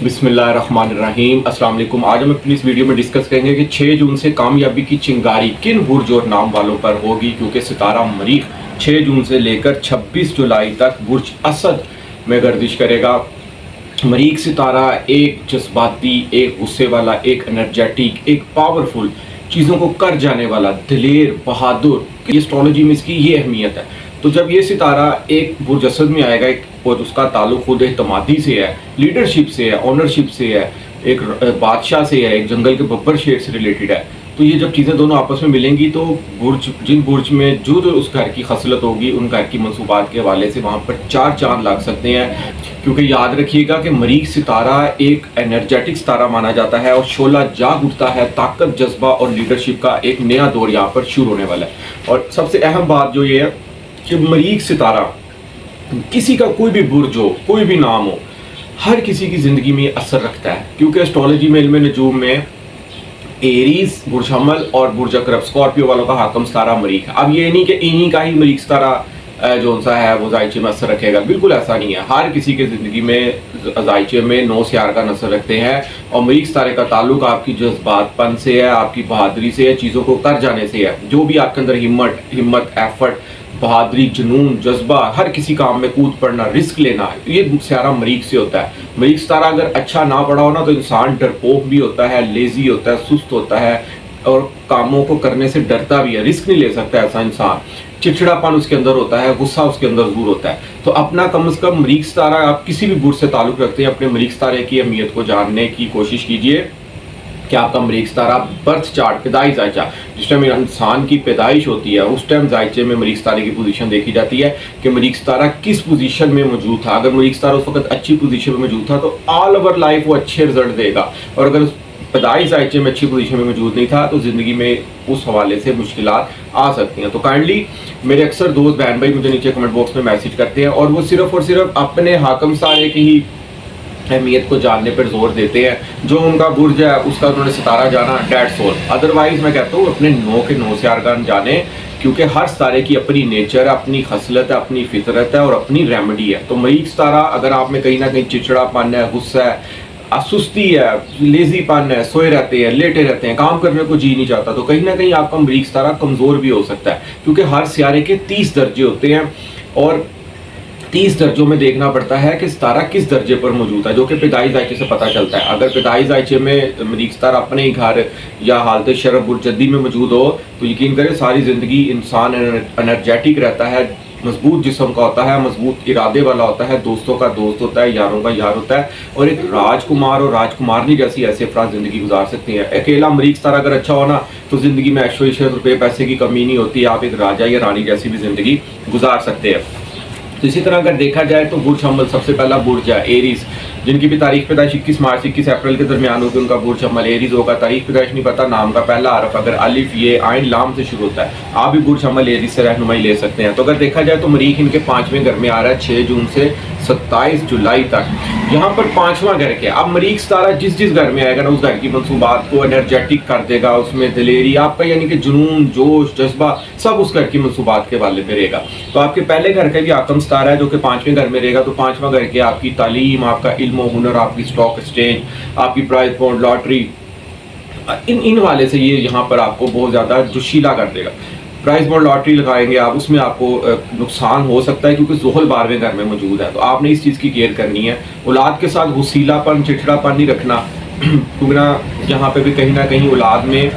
बिस्मिल्लाहिर्रहमानिर्रहीम। अस्सलाम वालेकुम। आज हम अपनी इस वीडियो में डिस्कस करेंगे कि 6 जून से कामयाबी की चिंगारी किन बुर्ज और नाम वालों पर होगी, क्योंकि सितारा मरीख 6 जून से लेकर 26 जुलाई तक बुर्ज असद में गर्दिश करेगा। मरीख सितारा एक जज्बाती, एक गुस्से वाला, एक एनर्जेटिक, एक पावरफुल, चीज़ों को कर जाने वाला, दिलेर, बहादुर। एस्ट्रोलॉजी में इसकी ये अहमियत है। तो जब ये सितारा एक बुर्ज असद में आएगा और उसका ताल्लुक खुद एतमादी से है, लीडरशिप से है, ऑनरशिप से है, एक बादशाह से है, एक जंगल के बब्बर शेर से रिलेटेड है, तो ये जब चीज़ें दोनों आपस में मिलेंगी तो जिन बुर्ज में जो उस घर की खसलत होगी, उन घर की मनसूबात के हवाले से वहाँ पर 4 चांद लग सकते हैं। क्योंकि याद रखिएगा कि मरीख सितारा एक एनर्जेटिक सितारा माना जाता है और शोला जाग उठता है। ताकत, जज्बा और लीडरशिप का एक नया दौर यहाँ पर शुरू होने वाला है। और सबसे अहम बात जो ये है कि मरीख सितारा किसी का कोई भी बुर्ज हो, कोई भी नाम हो, हर किसी की ज़िंदगी में असर रखता है। क्योंकि एस्ट्रोलॉजी में, इल्म नजूम में, एरीज, बुर्ज हमल और बुर्ज अकरब, स्कॉर्पियो वालों का हाकम सितारा मरीख है। अब ये नहीं कि इन्हीं का ही मरीख सितारा जो सा है वो जायचे में असर रखेगा, बिल्कुल ऐसा नहीं है। हर किसी के ज़िंदगी में जायचे में 9 सियार का असर रखते हैं। और मरीख सितारे का ताल्लुक आपकी जज्बातपन से है, आपकी बहादुरी से है, चीज़ों को कर जाने से है। जो भी आपके अंदर हिम्मत, एफर्ट, बहादुरी, जुनून, जज्बा, हर किसी काम में कूद पड़ना, रिस्क लेना, ये सितारा मरीख से होता है। मरीख सितारा अगर अच्छा ना पड़ा हो ना, तो इंसान डरपोक भी होता है, लेजी होता है, सुस्त होता है और कामों को करने से डरता भी है, रिस्क नहीं ले सकता ऐसा इंसान। चिड़चिड़ापन उसके अंदर होता है, गुस्सा उसके अंदर जरूर होता है। तो अपना कम से कम मरीख सितारा, आप किसी भी बुर्ज से ताल्लुक रखते हैं, अपने मरीख सितारे की अहमियत को जानने की कोशिश कीजिए कि आपका मरीख सितारा बर्थ चार्ट, पैदाइश जायचा, जिस टाइम इंसान की पैदाइश होती है उस टाइम जायचे में मरीख सितारे की पोजीशन देखी जाती है कि मरीख सितारा किस पोजीशन में मौजूद था। अगर मरीख सितारा उस वक्त अच्छी पोजीशन में मौजूद था तो ऑल ओवर लाइफ वो अच्छे रिजल्ट देगा, और अगर पैदाइश जायचे में अच्छी पोजीशन में मौजूद नहीं था तो ज़िंदगी में उस हवाले से मुश्किलात आ सकती हैं। तो काइंडली मेरे अक्सर दोस्त बहन भाई मुझे नीचे कमेंट बॉक्स में मैसेज करते हैं और वो सिर्फ और सिर्फ अपने हाकम सितारे की ही अहमियत को जानने पर जोर देते हैं। जो उनका बुर्ज है उसका उन्होंने सितारा जाना, डेट्स ऑल। अदरवाइज मैं कहता हूँ अपने 9 के 9 सियार का जाने, क्योंकि हर सितारे की अपनी नेचर है, अपनी खसलत है, अपनी फितरत है और अपनी रेमेडी है। तो मरीख सितारा अगर आप में कहीं ना कहीं चिड़चिड़ापन है, गुस्सा है, सुस्ती है, लेजीपन है, सोए रहते हैं, लेटे रहते हैं, काम करने को जी नहीं चाहता, तो कहीं ना कहीं आपका मरीख सितारा कमज़ोर भी हो सकता है। क्योंकि हर सियारे के 30 दर्जे होते हैं और 30 दर्जों में देखना पड़ता है कि सितारा किस दर्जे पर मौजूद है, जो कि पैदाइश जायचे से पता चलता है। अगर पैदाइश जायचे में मरीख सितारा अपने ही घर या हालत शरफ बुर्जदी में मौजूद हो तो यकीन करें सारी ज़िंदगी इंसान एनर्जेटिक रहता है, मजबूत जिस्म का होता है, मजबूत इरादे वाला होता है, दोस्तों का दोस्त होता है, यारों का यार होता है, और एक राजकुमार और राजकुमारनी जैसी ऐसे अफराद ज़िंदगी गुजार सकते हैं। अकेला मरीख सितारा अगर अच्छा हो ना तो ज़िंदगी में ऐशो इशरत, रुपये पैसे की कमी नहीं होती, आप एक राजा या रानी जैसी भी ज़िंदगी गुजार सकते हैं। तो इसी तरह अगर देखा जाए तो बुर्ज हमल सबसे पहला बुर्ज है एरीज, जिनकी भी तारीख पैदाइश 21 मार्च 21 अप्रैल के दरमियान होगी, उनका बुर्ज हमल एरीज होगा। तारीख पैदाइश नहीं पता, नाम का पहला हरफ अगर अलिफ, ये, आइन, लाम से शुरू होता है, आप भी बुर्ज हमल एरीज से रहनुमाई ले सकते हैं। तो अगर देखा जाए तो मरीख इनके 5वें घर में आ रहा है 6 जून से 27 जुलाई तक। यहाँ पर 5वां घर के, अब मरीख सितारा जिस घर में आएगा ना उस घर की मनसूबात को एनर्जेटिक कर देगा, उसमें दिलेरी आपका यानी कि जुनून, जोश, जज्बा सब उस घर की मनसूबात के वाले पे रहेगा। तो आपके पहले घर का भी हाकम सितारा है जो कि 5वें घर में रहेगा, तो 5वां घर के आपकी तालीम, आपका इल्म और हुनर, आपकी स्टॉक एक्सचेंज, आपकी प्राइज पॉइंट लॉटरी, इन वाले से ये यहाँ पर आपको बहुत ज़्यादा जोशीला कर देगा। प्राइज बॉन्ड लॉटरी लगाएंगे आप, उसमें आपको नुकसान हो सकता है क्योंकि ज़ुहल 12वें घर में मौजूद है। तो आपने इस चीज़ की केयर करनी है। औलाद के साथ गुस्सीलापन, चिड़चिड़ापन नहीं रखना, क्योंकि ना यहाँ पे भी कहीं ना कहीं औलाद में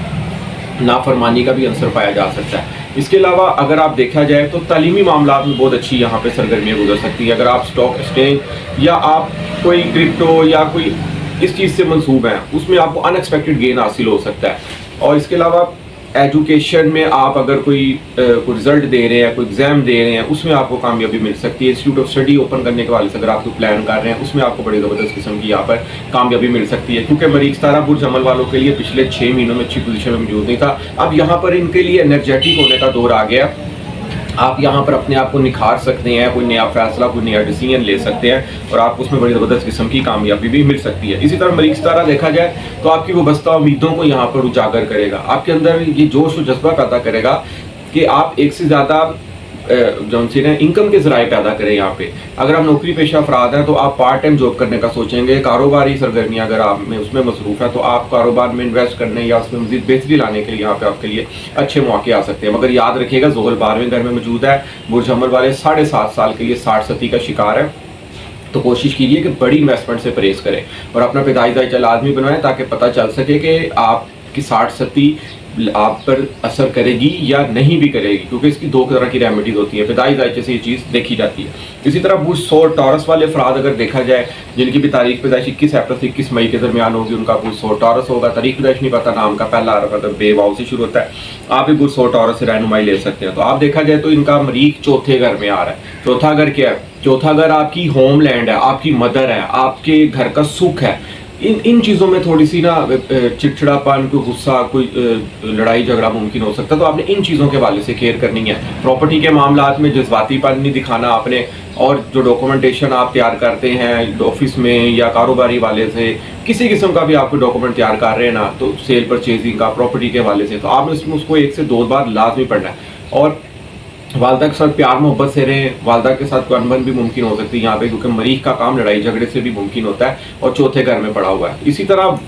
नाफरमानी का भी अंसर पाया जा सकता है। इसके अलावा अगर आप देखा जाए तो तालीमी मामलात में बहुत अच्छी यहाँ पे सरगर्मियाँ गुजर सकती है। अगर आप स्टॉक एक्सचेंज या आप कोई क्रिप्टो या कोई इस चीज़ से मंसूब हैं, उसमें आपको अनएक्सपेक्टेड गेन हासिल हो सकता है। और इसके अलावा एजुकेशन में आप अगर कोई रिजल्ट दे रहे हैं, कोई एग्जाम दे रहे हैं, उसमें आपको कामयाबी मिल सकती है। इंस्टीट्यूट ऑफ स्टडी ओपन करने के वाले से अगर आप कोई प्लान कर रहे हैं, उसमें आपको बड़ी ज़बरदस्त किस्म की यहाँ पर कामयाबी मिल सकती है। क्योंकि मरीख सितारा बुर्ज हमल वालों के लिए पिछले 6 महीनों में अच्छी पोजीशन में मौजूद नहीं था, अब यहाँ पर इनके लिए एनर्जेटिक होने का दौर आ गया। आप यहाँ पर अपने आप को निखार सकते हैं, कोई नया फैसला, कोई नया डिसीजन ले सकते हैं और आपको उसमें बड़ी ज़बरदस्त किस्म की कामयाबी भी मिल सकती है। इसी तरह मरीख सितारा देखा जाए तो आपकी वाबस्ता उम्मीदों को यहाँ पर उजागर करेगा, आपके अंदर ये जोश और जज्बा पैदा करेगा कि आप एक से ज़्यादा जो सी ना इनकम के ज़राए पैदा करें। यहाँ पे अगर आप नौकरी पेशा अफराद हैं तो आप पार्ट टाइम जॉब करने का सोचेंगे। कारोबारी सरगर्मियाँ अगर आप में उसमें मसरूफ़ है तो आप कारोबार में इन्वेस्ट करने या उसमें मज़ीद बेहतरी लाने के लिए यहाँ पे आपके लिए अच्छे मौके आ सकते हैं। मगर याद रखिएगा ज़ोहल 12वें घर में मौजूद है, बुर्ज हमल वाले 7.5 साल के लिए 60 का शिकार है। तो कोशिश कीजिए कि बड़ी इन्वेस्टमेंट से परहेज़ करें और अपना पैदाइश लाजमी बनवाएं ताकि पता चल सके कि आपकी 60 आप पर असर करेगी या नहीं भी करेगी, क्योंकि इसकी दो तरह की रेमेडीज होती है। पैदाइश दायचे से ये चीज़ देखी जाती है। इसी तरह बुर्ज 100 टॉरस वाले अफराद अगर देखा जाए जिनकी भी तारीख पैदाइश 21 अप्रैल से 21 मई के दरमियान होगी, उनका बुर्ज 100 टॉरस होगा। तारीख पैदाइश नहीं पता, नाम का पहला हरफ अगर बे वाव से शुरू होता है, आप भी बुर्ज 100 टॉरस से रहनुमाई ले सकते हैं। तो आप देखा जाए तो इनका मरीख चौथे घर में आ रहा है। चौथा घर क्या है? चौथा घर आपकी होम लैंड है, आपकी मदर है, आपके घर का सुख है। इन चीज़ों में थोड़ी सी ना चिड़चिड़ापन, कोई गुस्सा, कोई लड़ाई झगड़ा मुमकिन हो सकता है। तो आपने इन चीज़ों के हवाले से केयर करनी है। प्रॉपर्टी के मामलात में जज्बातीपन नहीं दिखाना आपने, और जो डॉक्यूमेंटेशन आप तैयार करते हैं ऑफिस में या कारोबारी वाले से, किसी किस्म का भी आपको डॉक्यूमेंट तैयार कर रहे हैं ना, तो सेल परचेजिंग का, प्रॉपर्टी के हवाले से, तो आपने उसमें उसको 1 से 2 बार लाजमी पढ़ना है। और वालदा के साथ प्यार मोहब्बत से रहें। वालदा के साथ कोई अनबन भी मुमकिन हो सकती है यहाँ पे, क्योंकि मरीख का काम लड़ाई झगड़े से भी मुमकिन होता है और चौथे घर में पड़ा हुआ है। इसी तरह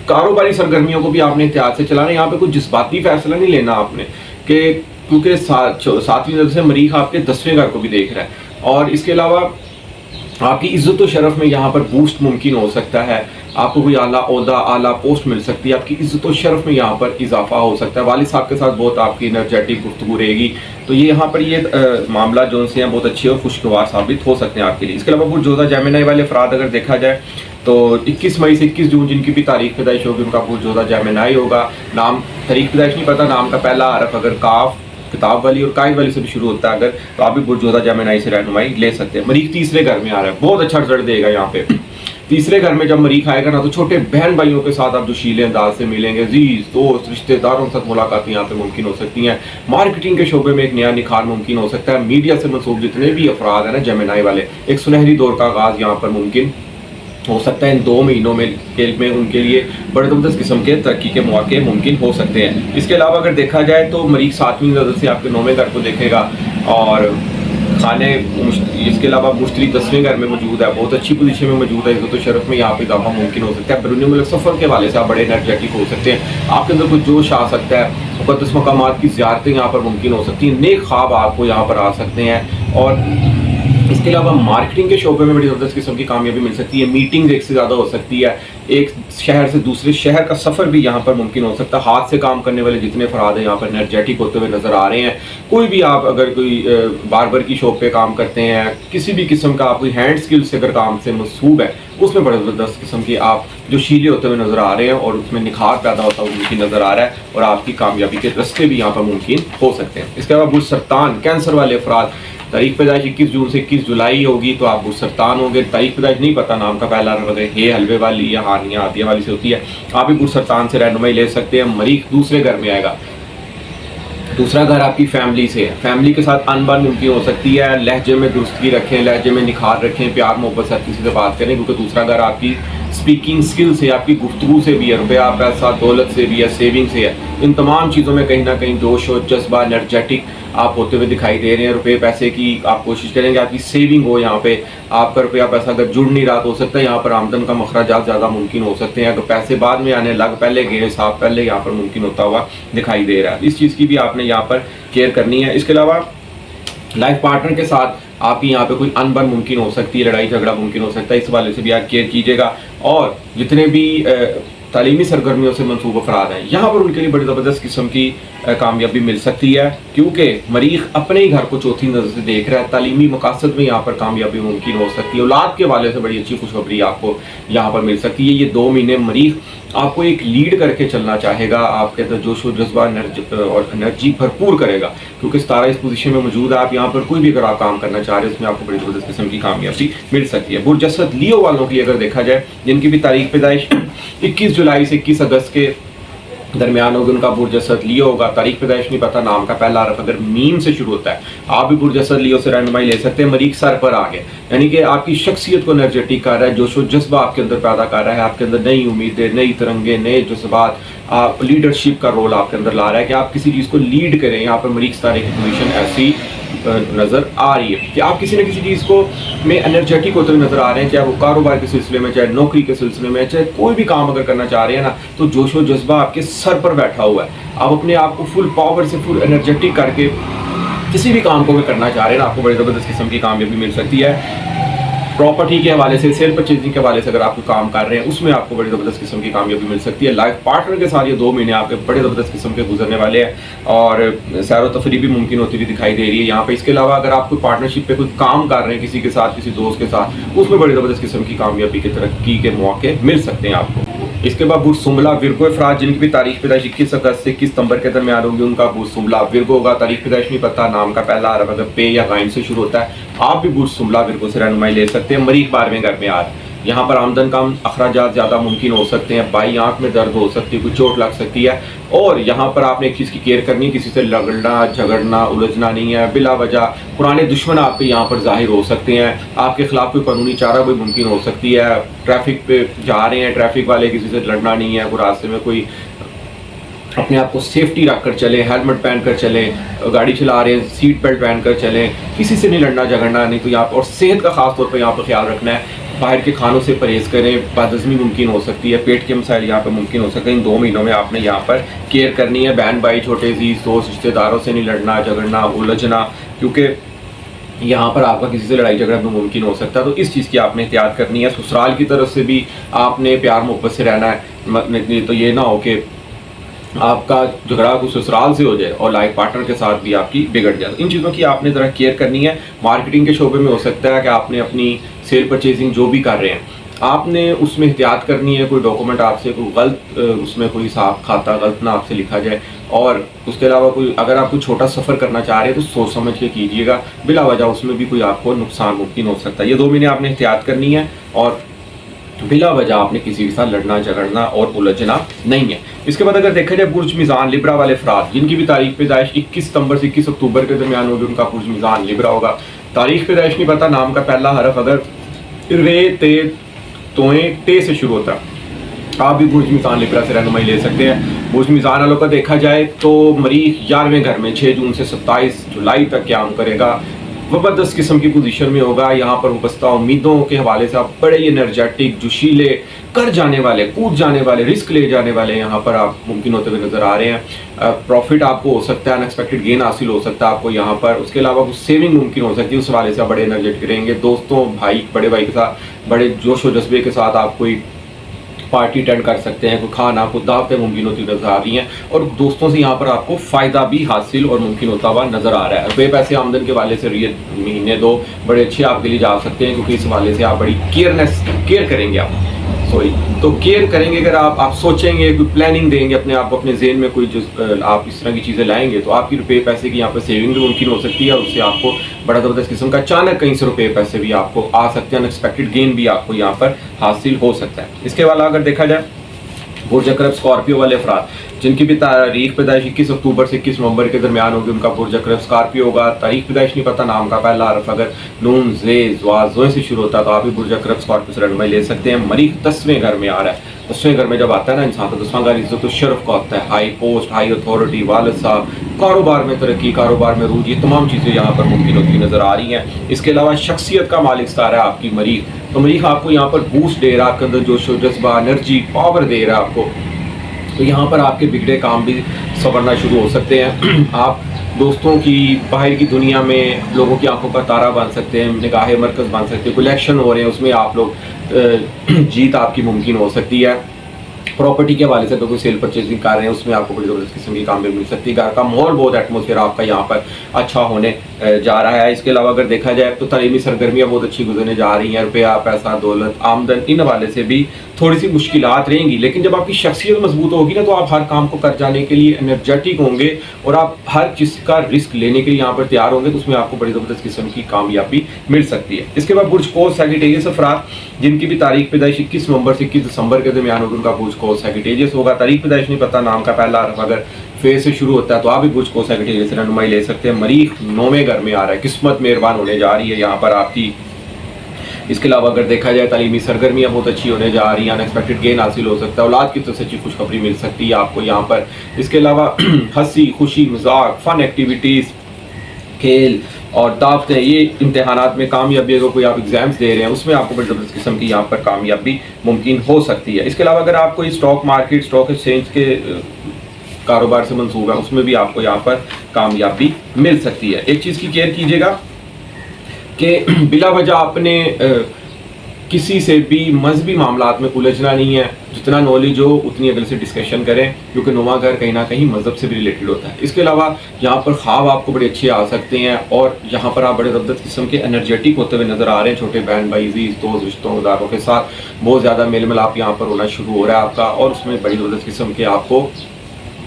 कारोबारी सरगर्मियों को भी आपने एहतियात से चलाना। यहाँ पे कोई जज्बाती फैसला नहीं लेना आपने, कि क्योंकि 7वीं नज़र से मरीख आपके 10वें घर को भी देख रहा है। और इसके अलावा आपकी इज्जत और शरफ में यहाँ पर बूस्ट मुमकिन हो सकता है। आपको कोई आला ओहदा, आला पोस्ट मिल सकती है। आपकी इज्जत और शरफ में यहाँ पर इजाफा हो सकता है। वालिद साहब के साथ बहुत आपकी एनर्जेटिक गुफ्तगू रहेगी। तो ये यहाँ पर ये मामला जो से हैं बहुत अच्छे और खुशगवार साबित हो सकते हैं आपके लिए। इसके अलावा बुर्ज जोधा जेमिनी वाले अफराद अगर देखा जाए तो 21 मई से 21 जून जिनकी भी तारीख पैदाइश होगी, उनका बुर्ज जोधा जेमिनी होगा। नाम तारीख पैदाइश नहीं पता, नाम का पहला हरफ अगर काफ, किताब वाली और कायद वाली से भी शुरू होता है अगर, तो आप भी बुर्ज जोधा जेमिनी से रहनुमाई ले सकते हैं। मरीख तीसरे घर में आ रहा है, बहुत अच्छा रिजल्ट देगा यहाँ पे। तीसरे घर में जब मरीख आएगा ना, तो छोटे बहन भाइयों के साथ आप जोशीले अंदाज से मिलेंगे। अजीज दोस्त रिश्तेदारों के साथ मुलाकातें यहाँ पे मुमकिन हो सकती हैं। मार्केटिंग के शोबे में एक नया निखार मुमकिन हो सकता है। मीडिया से मंसूब जितने भी अफराद हैं ना जेमिनी वाले, एक सुनहरी दौर का आगाज़ यहाँ पर मुमकिन हो सकता है। इन 2 महीनों में उनके लिए बड़े ज़बरदस्त किस्म के तरक्की के मौके मुमकिन हो सकते हैं। इसके अलावा अगर देखा जाए तो मरीख 7वीं नज़र से आपके 9वें घर को देखेगा और खाने, इसके अलावा मुश्तरी 10वें घर में मौजूद है, बहुत अच्छी पोजीशन में मौजूद है। इज़्ज़त और शरफ में यहाँ पे इजाफा मुमकिन हो सकता है। बैरून मुल्क सफ़र के हवाले से आप बड़े एनर्जेटिक हो सकते हैं। आपके अंदर कुछ जोश आ सकता है। मुक़द्दस मकामात की ज़ियारतें यहाँ पर मुमकिन हो सकती हैं। नेक ख्वाब आपको यहाँ पर आ सकते हैं। और इसके अलावा मार्केटिंग के शोबे में बड़ी ज़बरदस्त किस्म की कामयाबी मिल सकती है। मीटिंग एक से ज़्यादा हो सकती है। एक शहर से दूसरे शहर का सफ़र भी यहाँ पर मुमकिन हो सकता है। हाथ से काम करने वाले जितने अफराद हैं यहाँ पर एनर्जेटिक होते हुए नज़र आ रहे हैं। कोई भी आप अगर कोई बार्बर की शॉप पे काम करते हैं, किसी भी किस्म का आप कोई हैंड स्किल्स से अगर काम से मसूब है, उसमें बड़े ज़बरदस्त किस्म के आप जो शीले होते हुए नज़र आ रहे हैं और उसमें निखार पैदा होता हुआ मुमकिन नज़र आ रहा है। और आपकी कामयाबी के रस्ते भी यहाँ पर मुमकिन हो सकते हैं। इसके अलावा बुर्ज सरतान कैंसर वाले अफराद, तारीख पैदाइश 21 जून से 21 जुलाई होगी, तो आप बुर्ज सरतान होंगे। तारीख पैदाइश नहीं पता, नाम का पहला हे हलवे वाली या हानिया आदिया वाली से होती है, आप भी बुर्ज सरतान से रहनुमाई ले सकते हैं। मरीख दूसरे घर में आएगा। दूसरा घर आपकी फैमिली से है। फैमिली के साथ अनबन मुमकिन हो सकती है। लहजे में दुरुस्ती रखें, लहजे में निखार रखें, प्यार मोहब्बत से किसी से बात करें, क्योंकि दूसरा घर आपकी स्पीकिंग स्किल से, आपकी गुफ्तगू से भी है, रुपया पैसा दौलत से भी है, सेविंग से है। इन तमाम चीज़ों में कहीं ना कहीं जोश और जज्बा, एनर्जेटिक आप होते हुए दिखाई दे रहे हैं। रुपये पैसे की आप कोशिश करेंगे, आपकी सेविंग हो। यहाँ पे आपका रुपया पैसा अगर जुड़ नहीं रहा तो हो सकता है यहाँ पर आमदन का मखराजात ज़्यादा मुमकिन हो सकते हैं। अगर पैसे बाद में आने लग पहले गए, हिसाब पहले यहाँ पर मुमकिन होता हुआ दिखाई दे रहा है। इस चीज़ की भी आपने यहाँ पर केयर करनी है। इसके अलावा लाइफ पार्टनर के साथ आपकी यहाँ पे कोई अनबन मुमकिन हो सकती है, लड़ाई झगड़ा मुमकिन हो सकता है। इस वाले से भी आप केयर कीजिएगा। और जितने भी तालीमी सरगर्मियों से मनसूब अफराद हैं, यहाँ पर उनके लिए बड़ी ज़बरदस्त किस्म की कामयाबी मिल सकती है, क्योंकि मरीख अपने ही घर को चौथी नज़र से देख रहा है। तालीमी मकासद में यहाँ पर कामयाबी मुमकिन हो सकती है। औलाद के हवाले से बड़ी अच्छी खुशखबरी आपको यहाँ पर मिल सकती है। ये 2 महीने मरीख आपको एक लीड करके चलना चाहेगा, आपके अंदर जोश और जज्बा और एनर्जी भरपूर करेगा, क्योंकि सितारा इस पोजीशन में मौजूद है। आप यहाँ पर कोई भी अगर आप काम करना चाह रहे हैं, उसमें आपको बड़ी ज़बरदस्त किस्म की कामयाबी मिल सकती है। बुर्ज असद लियो वालों की अगर देखा जाए, जिनकी भी तारीख पैदाइश 21 जुलाई से 21 अगस्त के दरमियान होगी, उनका बुर्ज असद लियो होगा। तारीख पैदाइश नहीं पता, नाम का पहला हरफ अगर मीम से शुरू होता है, आप भी बुर्ज असद लियो से रहनुमाई ले सकते हैं। मरीख सर पर आ गए, यानी कि आपकी शख्सियत को एनर्जेटिक कर रहा है, जोशो जज्बा आपके अंदर पैदा कर रहा है। आपके अंदर नई उम्मीदें, नई तरंगे, नए जज्बात, आप लीडरशिप का रोल आपके अंदर ला रहा है कि आप किसी चीज़ को लीड करें। यहाँ पर मरीख सितारे की पोजीशन ऐसी नज़र आ रही है कि आप किसी न किसी चीज़ को में एनर्जेटिक होते हुए नज़र आ रहे हैं, चाहे वो कारोबार के सिलसिले में, चाहे नौकरी के सिलसिले में, चाहे कोई भी काम अगर करना चाह रहे हैं ना, तो जोशो जज्बा आपके सर पर बैठा हुआ है। आप अपने आप को फुल पावर से फुल एनर्जेटिक करके किसी भी काम को अगर करना चाह रहे हैं ना, आपको बड़ी ज़बरदस्त किस्म की कामयाबी मिल सकती है। प्रॉपर्टी के हवाले से, सेल परचेजिंग के हवाले से अगर आप कोई काम कर रहे हैं, उसमें आपको बड़ी ज़बरदस्त किस्म की कामयाबी मिल सकती है। लाइफ पार्टनर के साथ ये 2 महीने आपके बड़े ज़बरदस्त किस्म के गुजरने वाले हैं और सैर व तफरी भी मुमकिन होती हुई दिखाई दे रही है यहाँ पे। इसके अलावा अगर आप कोई पार्टनरशिप पे कोई काम कर रहे हैं किसी के साथ, किसी दोस्त के साथ, उसमें बड़ी ज़बरदस्त किस्म की कामयाबी की तरक्की के मौके मिल सकते हैं आपको। इसके बाद बुर्ज सुमला विर्गो अफराद जिनकी भी तारीख पैदाइश 21 अगस्त से 21 सितंबर के दरमियान होगी, उनका बुर्ज सुमला विर्गो होगा। तारीख पैदाइश नहीं पता, नाम का पहला हरफ अगर पे या गाइन से शुरू होता है, आप भी बुर्ज सुमला विर्गो से रहनुमाई ले सकते हैं। मरीख 12वें घर में आज यहाँ पर आमदन कम, अखराजात ज़्यादा मुमकिन हो सकते हैं, बाई आंख में दर्द हो सकती है, कुछ चोट लग सकती है। और यहाँ पर आपने एक चीज़ की केयर करनी है, किसी से लड़ना झगड़ना उलझना नहीं है। बिला वजह पुराने दुश्मन आपके यहाँ पर जाहिर हो सकते हैं, आपके खिलाफ कोई कानूनी चारा भी मुमकिन हो सकती है। ट्रैफिक पे जा रहे हैं, ट्रैफिक वाले किसी से लड़ना नहीं है, कोई रास्ते में कोई अपने आप को सेफ्टी रख कर चलें, हेलमेट पहन कर चलें, गाड़ी चला रहे हैं सीट बेल्ट पहन कर चलें, किसी से नहीं लड़ना झगड़ना नहीं। तो यहाँ पर और सेहत का खास तौर पर यहाँ पर ख्याल रखना है। बाहर के खानों से परहेज़ करें, बदहज़मी मुमकिन हो सकती है, पेट के मसाइल यहाँ पर मुमकिन हो सकते हैं। इन 2 महीनों में आपने यहाँ पर केयर करनी है। बहन भाई, छोटे अजीज़ दोस्त रिश्तेदारों से नहीं लड़ना झगड़ना उलझना, क्योंकि यहाँ पर आपका किसी से लड़ाई झगड़ा भी मुमकिन हो सकता है। तो इस चीज़ की आपने एहतियात करनी है। ससुराल की तरफ से भी आपने प्यार मोहब्बत से रहना है, तो ये ना हो कि आपका झगड़ा कुछ ससुराल से हो जाए और लाइफ पार्टनर के साथ भी आपकी बिगड़ जाए। इन चीज़ों की आपने ज़रा केयर करनी है। मार्केटिंग के शोबे में हो सकता है कि आपने अपनी सेल परचेजिंग जो भी कर रहे हैं, आपने उसमें एहतियात करनी है, कोई डॉक्यूमेंट आपसे कोई गलत उसमें कोई हिसाब खाता गलत ना आपसे लिखा जाए। और उसके अलावा कोई अगर आप कोई छोटा सफ़र करना चाह रहे हैं तो सोच समझ के कीजिएगा, बिला वजह उसमें भी कोई आपको नुकसान मुमकिन हो सकता है। ये 2 महीने आपने एहतियात करनी है और बिला वजह आपने किसी के साथ लड़ना झगड़ना और उलझना नहीं है। इसके बाद अगर देखा जाए बुर्ज मिज़ान लिब्रा वाले अफराद जिनकी भी तारीख पैदाइश 21 सितंबर से 21 अक्टूबर के दरमियान होगी, उनका बुर्ज मिज़ान लिब्रा होगा। तारीख पैदाइश नहीं पता, नाम का पहला हरफ अगर रे ते तोए टे से शुरू होता है, आप भी बुर्ज मिज़ान लिब्रा से रहनुमाई ले सकते हैं। बुर्ज मिज़ान वालों का देखा जाए तो मरीख 11वें घर में 6 जून से 27 जुलाई तक क़याम करेगा। ज़बरदस्त किस्म की पोजीशन में होगा। यहाँ पर वाबस्ता उम्मीदों के हवाले से आप बड़े ही एनर्जेटिक, जोशीले, कर जाने वाले, कूद जाने वाले, रिस्क ले जाने वाले यहाँ पर आप मुमकिन होते हुए नज़र आ रहे हैं। प्रॉफिट आपको हो सकता है, अनएक्सपेक्टेड गेन हासिल हो सकता है आपको यहाँ पर। उसके अलावा कुछ सेविंग मुमकिन हो सकती है, उस हवाले से आप बड़े एनर्जेटिक रहेंगे। दोस्तों भाई, बड़े भाई के साथ बड़े जोश व जज्बे के साथ आप कोई पार्टी अटेंड कर सकते हैं, कोई खाना कोई दावतें मुमकिन होती नज़र आ रही हैं और दोस्तों से यहाँ पर आपको फ़ायदा भी हासिल और मुमकिन होता हुआ नज़र आ रहा है। रुपये पैसे आमदन के वाले से ये महीने 2 बड़े अच्छे आपके लिए जा सकते हैं, क्योंकि इस हवाले से आप बड़ी केयर करेंगे तो केयर करेंगे। अगर आप सोचेंगे, कोई प्लानिंग देंगे अपने आप को, अपने जेहन में कोई जो आप इस तरह की चीज़ें लाएंगे, तो आपकी रुपये पैसे की यहाँ पर सेविंग भी मुमकिन हो सकती है और उससे आपको बड़ा ज़बरदस्त किस्म का अचानक कहीं से रुपये पैसे भी आपको आ सकते हैं, अनएक्सपेक्टेड गेन भी आपको यहाँ पर हासिल हो सकता है। इसके अलावा अगर देखा जाए बुर्ज अकरब स्कॉर्पियो वाले अफराद जिनकी भी तारीख पैदाइश 21 अक्टूबर से 21 नवंबर के दरमियान होगी, उनका बुर्ज अकरब स्कॉर्पियो होगा। तारीख पैदाइश नहीं पता, नाम का पहला हरफ अगर नून जे ज़्वा ज़ोए से शुरू होता है तो आप भी बुर्ज अकरब स्कॉर्पियो से रहनुमाई ले सकते हैं। मरीख 10वें घर में आ रहा है। 10वें घर में जब आता है ना इंसान, तो 10वां घर इज्जत शरफ का होता है, हाई पोस्ट, हाई अथॉरिटी, वालिद साहब, कारोबार में तरक्की, कारोबार में रूज, ये तमाम चीज़ें यहाँ पर मुमकिन होती नज़र आ रही हैं। इसके अलावा शख्सियत का मालिक सितारा है आपकी मरीख, तो मरीख आपको यहाँ पर बूस्ट दे रहा है, आपके अंदर जोश व जज्बा, एनर्जी, पावर दे रहा है आपको। तो यहाँ पर आपके बिगड़े काम भी संवरना शुरू हो सकते हैं। आप दोस्तों की, बाहर की दुनिया में लोगों की आंखों का तारा बन सकते हैं, निगाह मरकज़ बन सकते हैं। कोई इलेक्शन हो रहे हैं, उसमें आप लोग जीत आपकी मुमकिन हो सकती है। प्रॉपर्टी के हवाले से तो कोई सेल परचेजिंग कर रहे हैं, उसमें आपको बड़ी ज़बरदस्त किस्म की कामयाबी मिल सकती है। घर का माहौल बहुत एटमोसफेयर आपका यहाँ पर अच्छा होने जा रहा है। इसके अलावा अगर देखा जाए तो तालीमी सरगर्मियाँ बहुत अच्छी गुजरने जा रही हैं। रुपया, पैसा, दौलत, आमदन, इन हवाले से भी थोड़ी सी मुश्किलात रहेंगी, लेकिन जब आपकी शख्सियत मजबूत होगी ना, तो आप हर काम को कर जाने के लिए एनर्जेटिक होंगे और आप हर चीज़ का रिस्क लेने के लिए यहाँ पर तैयार होंगे, तो उसमें आपको बड़ी ज़बरदस्त किस्म की कामयाबी मिल सकती है। इसके बाद बुर्ज कोस सैगिटेरियस अफराद जिनकी भी तारीख पैदाइश 21 नवंबर से 21 दिसंबर के दरमियान होगी, उनका बुर्ज कोस सैगिटेरियस होगा। तारीख पैदाइश नहीं पता, नाम का पहला हरफ अगर फे से शुरू होता है तो आप भी बुर्ज कोस सैगिटेरियस से रहनुमाई ले सकते हैं। मरीख 9वें घर में आ रहा है, किस्मत मेहरबान होने जा रही है यहाँ पर आपकी। इसके अलावा अगर देखा जाए तालीमी सरगर्मियाँ बहुत अच्छी होने जा रही हैं, अनएक्सपेक्टेड गेन हासिल हो सकता है, औलाद की तरफ से अच्छी खुशखबरी मिल सकती है आपको यहाँ पर। इसके अलावा हंसी खुशी मजाक, फन एक्टिविटीज़, खेल, اور دعوتیں، یہ امتحانات میں کامیابی، اگر کوئی آپ ایگزامس دے رہے ہیں اس میں آپ کو بڑی زبردست قسم کی یہاں پر کامیابی ممکن ہو سکتی ہے۔ اس کے علاوہ اگر آپ کوئی اسٹاک مارکیٹ، اسٹاک ایکسچینج کے کاروبار سے منسوب ہے، اس میں بھی آپ کو یہاں پر کامیابی مل سکتی ہے۔ ایک چیز کی کیئر کیجیے گا کہ بلا وجہ آپ نے کسی سے بھی مذہبی معاملات میں الجھنا نہیں ہے، جتنا نالج ہو اتنی اگلے سے ڈسکشن کریں، کیونکہ نواں گھر کہیں نہ کہیں مذہب سے بھی ریلیٹڈ ہوتا ہے۔ اس کے علاوہ یہاں پر خواب آپ کو بڑے اچھے آ سکتے ہیں، اور یہاں پر آپ بڑے زبردست قسم کے انرجیٹک ہوتے ہوئے نظر آ رہے ہیں، چھوٹے بہن بھائی، عزیز دوست، رشتوں داروں کے ساتھ بہت زیادہ میل ملاپ یہاں پر ہونا شروع ہو رہا ہے آپ کا، اور اس میں بڑی زبردست قسم کے آپ کو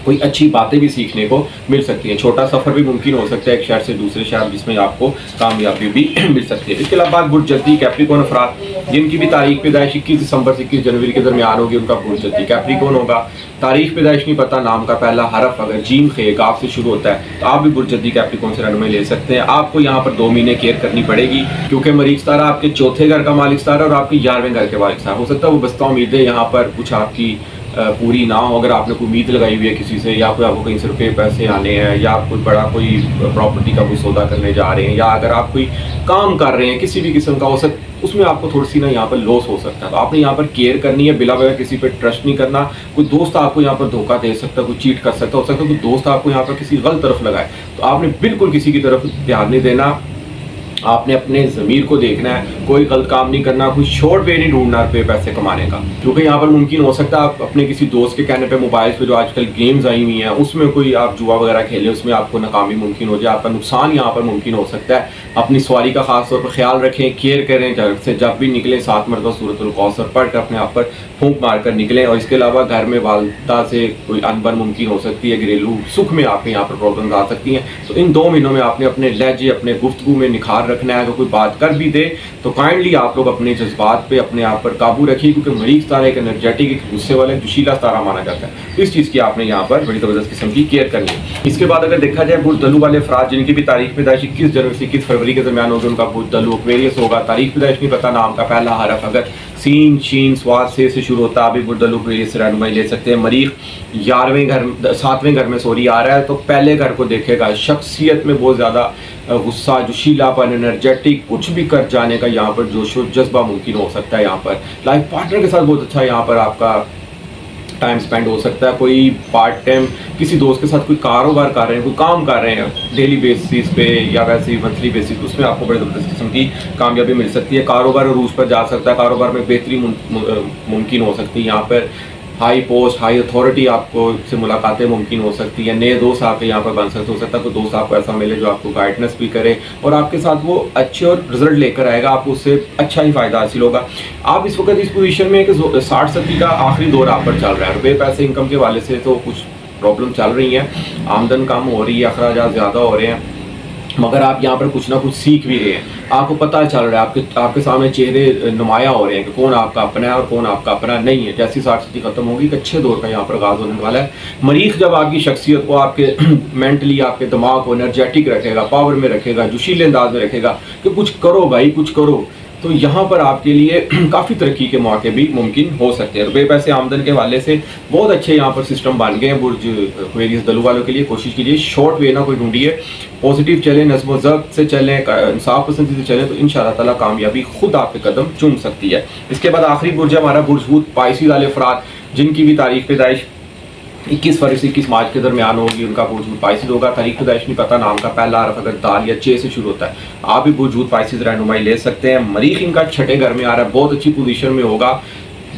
کوئی اچھی باتیں بھی سیکھنے کو مل سکتی ہیں۔ چھوٹا سفر بھی ممکن ہو سکتا ہے ایک شہر سے دوسرے شہر، جس میں آپ کو کامیابی بھی مل سکتی ہے۔ اس کے علاوہ برج جدی کیپریکون افراد جن کی بھی تاریخ پیدائش 21 دسمبر سے 21 جنوری کے درمیان ہوگی، ان کا برج جدی کیپریکون ہوگا۔ تاریخ پیدائش نہیں پتہ، نام کا پہلا حرف اگر جیم خے کاف سے شروع ہوتا ہے تو آپ بھی برج جدی کیپریکون سے رہنمائی لے سکتے ہیں۔ آپ کو یہاں پر 2 مہینے کیئر کرنی پڑے گی، کیونکہ مریخ ستارہ آپ کے چوتھے گھر کا مالک ستارہ اور آپ کے 11ویں گھر کے مالک ستارہ، ہو سکتا ہے وہ بستہ امیدیں یہاں پر کچھ آپ کی پوری نہ ہو۔ اگر آپ نے کوئی امید لگائی ہوئی ہے کسی سے، یا کوئی آپ کو کہیں سے روپے پیسے آنے ہیں، یا آپ کوئی بڑا کوئی پراپرٹی کا کوئی سودا کرنے جا رہے ہیں، یا اگر آپ کوئی کام کر رہے ہیں کسی بھی قسم کا، ہو سکتا اس میں آپ کو تھوڑی سی نا یہاں پر لاس ہو سکتا ہے، تو آپ نے یہاں پر کیئر کرنی ہے، بلا وجہ کسی پہ ٹرسٹ نہیں کرنا۔ کوئی دوست آپ کو یہاں پر دھوکہ دے سکتا ہے، کوئی چیٹ کر سکتا ہے، ہو سکتا ہے کوئی دوست آپ کو یہاں پر کسی غلط طرف لگائے، تو آپ نے بالکل کسی کی طرف دھیان نہیں دینا۔ آپ نے اپنے ضمیر کو دیکھنا ہے، کوئی غلط کام نہیں کرنا، کوئی شارٹ وے نہیں ڈھونڈنا روپے پیسے کمانے کا، کیونکہ یہاں پر ممکن ہو سکتا ہے آپ اپنے کسی دوست کے کہنے پہ موبائل پہ جو آج کل گیمز آئی ہوئی ہیں اس میں کوئی آپ جوا وغیرہ کھیلیں، اس میں آپ کو ناکامی ممکن ہو جائے، آپ کا نقصان یہاں پر ممکن ہو سکتا ہے۔ اپنی سواری کا خاص طور پر خیال رکھیں، کیئر کریں، گھر سے جب بھی نکلیں 7 مرتبہ سورۃ الکوثر پڑھ کر اپنے آپ پر پھونک مار کر نکلیں۔ اور اس کے علاوہ گھر میں والدہ سے کوئی انبن ممکن ہو سکتی ہے، گھریلو سکھ میں آپ کے یہاں پر پرابلمز آ سکتی ہیں، تو ان 2 مہینوں میں آپ نے اپنے لہجے، اپنے گفتگو میں نکھار رکھنا ہے۔ اگر کوئی بات کر بھی دے تو کائنڈلی آپ لوگ اپنے جذبات پہ اپنے آپ پر قابو رکھیے، کیونکہ مریخ ستارہ ایک انرجیٹک، ایک غصے والا، جوشیلا ستارہ مانا جاتا ہے، اس چیز کی آپ نے یہاں پر بڑی زبردست قسم کی کیئر کرنی ہے۔ اس کے بعد اگر دیکھا جائے برج دلو والے افراد جن کی بھی تاریخ پیدائش 21 جنوری سے 21 فروری کے درمیان ہوگی، ان کا برج دلو ایکویریس ہوگا۔ تاریخ پیدائش نہیں پتہ، نام کا پہلا حرف اگر سین شین سواد سے شروع ہوتا ہے، آپ بھی برج دلو ایکویریس سے رہنمائی لے سکتے ہیں۔ مریخ 7ویں گھر میں آ رہا ہے، تو پہلے گھر کو دیکھے گا، شخصیت میں بہت زیادہ غصہ، جوشیلا پن، انرجیٹک، کچھ بھی کر جانے کا یہاں پر جوش و جذبہ ممکن ہو سکتا ہے۔ یہاں پر لائف پارٹنر کے ساتھ بہت اچھا یہاں پر آپ کا ٹائم سپینڈ ہو سکتا ہے۔ کوئی پارٹ ٹائم کسی دوست کے ساتھ کوئی کاروبار کر رہے ہیں، کوئی کام کر رہے ہیں ڈیلی بیسس پہ یا ویسے ہی منتھلی بیسس پہ، اس میں آپ کو بڑے زبردست قسم کی کامیابی مل سکتی ہے۔ کاروبار عروج پر جا سکتا ہے، کاروبار میں بہتری ممکن ہو سکتی ہے۔ یہاں پر ہائی پوسٹ، ہائی اتھارٹی آپ کو سے ملاقاتیں ممکن ہو سکتی ہیں، نئے دوست آپ کے یہاں پر بن سکتے، ہو سکتا ہے کوئی دوست آپ کو ایسا ملے جو آپ کو گائیڈنس بھی کرے اور آپ کے ساتھ وہ اچھے اور رزلٹ لے کر آئے گا، آپ کو اس سے اچھا ہی فائدہ حاصل ہوگا۔ آپ اس وقت اس پوزیشن میں کہ 60-70 کا آخری دور آپ پر چل رہا ہے، روپے پیسے انکم کے والے سے تو کچھ پرابلم چل رہی ہیں، آمدن کم ہو رہی ہے، اخراجات زیادہ ہو رہے ہیں، مگر آپ یہاں پر کچھ نہ کچھ سیکھ بھی رہے ہیں، آپ کو پتہ چل رہا ہے، آپ کے سامنے چہرے نمایاں ہو رہے ہیں کہ کون آپ کا اپنا ہے اور کون آپ کا اپنا نہیں ہے۔ جیسی 60 ختم ہوگی، ایک اچھے دور کا یہاں پر آغاز ہونے والا ہے۔ مریخ جب آپ کی شخصیت کو، آپ کے مینٹلی آپ کے دماغ کو انرجیٹک رکھے گا، پاور میں رکھے گا، جوشیلے انداز میں رکھے گا کہ کچھ کرو بھائی، کچھ کرو، تو یہاں پر آپ کے لیے کافی ترقی کے مواقع بھی ممکن ہو سکتے ہیں۔ روپے پیسے آمدن کے حوالے سے بہت اچھے یہاں پر سسٹم بن گئے ہیں برج ایکویریس دلو والوں کے لیے۔ کوشش کیجیے شارٹ وے نہ کوئی ڈھونڈیے، پازیٹیو چلیں، نظم و ضبط سے چلیں، انصاف پسندی سے چلیں، تو انشاءاللہ تعالیٰ کامیابی خود آپ کے قدم چوم سکتی ہے۔ اس کے بعد آخری برج ہے ہمارا برج حوت پائسیز والے افراد جن کی بھی تاریخ پیدائش 21 فروری سے 21 مارچ کے درمیان ہوگی، ان کا برج حوت پائسیز ہوگا۔ تاریخ پیدائش نہیں پتہ، نام کا پہلا حرف اگر دال یا چے سے شروع ہوتا ہے، آپ بھی برج حوت پائسیز رہنمائی لے سکتے ہیں۔ مریخ ان کا 6 گھر میں آ رہا ہے، بہت اچھی پوزیشن میں ہوگا،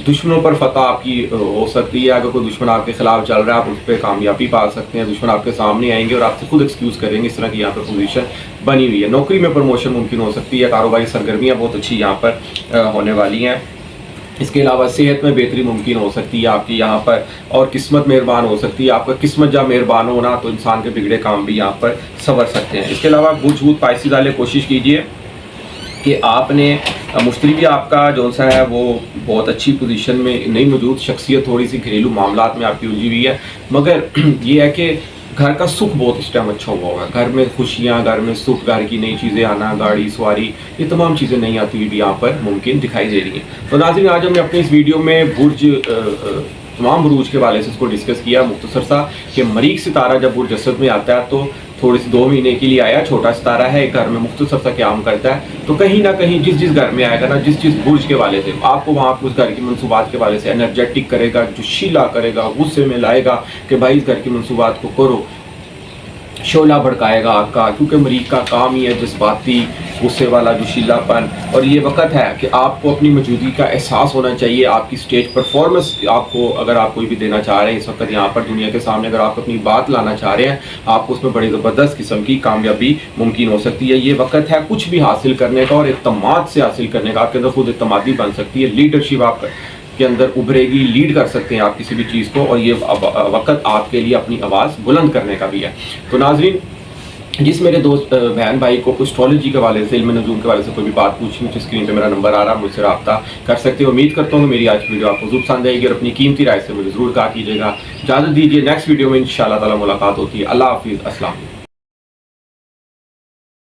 دشمنوں پر فتح آپ کی ہو سکتی ہے۔ اگر کوئی دشمن آپ کے خلاف چل رہا ہے، آپ اس پہ کامیابی پا سکتے ہیں، دشمن آپ کے سامنے آئیں گے اور آپ سے خود ایکسکیوز کریں گے، اس طرح کی یہاں پر پوزیشن بنی ہوئی ہے۔ نوکری میں پروموشن ممکن ہو سکتی ہے، کاروباری سرگرمیاں بہت اچھی یہاں پر ہونے والی ہیں۔ اس کے علاوہ صحت میں بہتری ممکن ہو سکتی ہے آپ کی یہاں پر، اور قسمت مہربان ہو سکتی ہے۔ آپ کا قسمت جب مہربان ہونا تو انسان کے بگڑے کام بھی یہاں پر سنور سکتے ہیں۔ اس کے علاوہ برج حوت پائسیز والے کوشش کیجیے کہ آپ نے مشتری بھی آپ کا جو سا ہے وہ بہت اچھی پوزیشن میں نہیں موجود، شخصیت تھوڑی سی گھریلو معاملات میں آپ کی الجھی ہوئی ہے، مگر یہ ہے کہ گھر کا سکھ بہت اس ٹائم اچھا ہوا ہوگا، گھر میں خوشیاں، گھر میں سکھ، گھر کی نئی چیزیں آنا، گاڑی سواری، یہ تمام چیزیں نہیں آتی ہوئی بھی یہاں پر ممکن دکھائی دے رہی ہیں۔ تو ناظرین، آج ہم نے اپنی اس ویڈیو میں تمام بروج کے حوالے سے اس کو ڈسکس کیا مختصر سا، کہ مریخ ستارہ جب برج اسد میں آتا ہے تو تھوڑی سی 2 مہینے کے لیے آیا, چھوٹا ستارہ ہے, گھر میں مختصر سا قیام کرتا ہے, تو کہیں نہ کہیں جس گھر میں آئے گا نا, جس برج کے والے سے, آپ کو وہاں اس گھر کی منصوبات کے والے سے انرجیٹک کرے گا, جوشیلا کرے گا, غصے میں لائے گا کہ بھائی اس گھر کی منصوبات کو کرو, شعلہ بھڑکائے گا آپ کا, کیونکہ مریخ کا کام ہی ہے جذباتی, غصے والا, جوشیلا پن. اور یہ وقت ہے کہ آپ کو اپنی موجودگی کا احساس ہونا چاہیے. آپ کی اسٹیج پرفارمنس آپ کو, اگر آپ کوئی بھی دینا چاہ رہے ہیں اس وقت یہاں پر دنیا کے سامنے, اگر آپ اپنی بات لانا چاہ رہے ہیں, آپ کو اس میں بڑی زبردست قسم کی کامیابی ممکن ہو سکتی ہے. یہ وقت ہے کچھ بھی حاصل کرنے کا اور اعتماد سے حاصل کرنے کا. آپ کے اندر خود اعتمادی بن سکتی ہے, لیڈرشپ آپ کے اندر ابھرے گی, لیڈ کر سکتے ہیں آپ کسی بھی چیز کو, اور یہ وقت آپ کے لیے اپنی آواز بلند کرنے کا بھی ہے. تو ناظرین, جس میرے دوست بہن بھائی کو اسٹرالوجی کے حوالے سے, علم نجوم کے حوالے سے کوئی بھی بات پوچھنی, مجھے اسکرین پہ میرا نمبر آ رہا ہے, مجھ سے رابطہ کر سکتے ہو. امید کرتا ہوں کہ میری آج کی ویڈیو آپ کو ضرور پسند آئے گی, اور اپنی قیمتی رائے سے مجھے ضرور کہا کیجیے گا. اجازت دیجیے, نیکسٹ ویڈیو میں انشاءاللہ تعالی ملاقات ہوتی ہے. اللہ حافظ, السلام.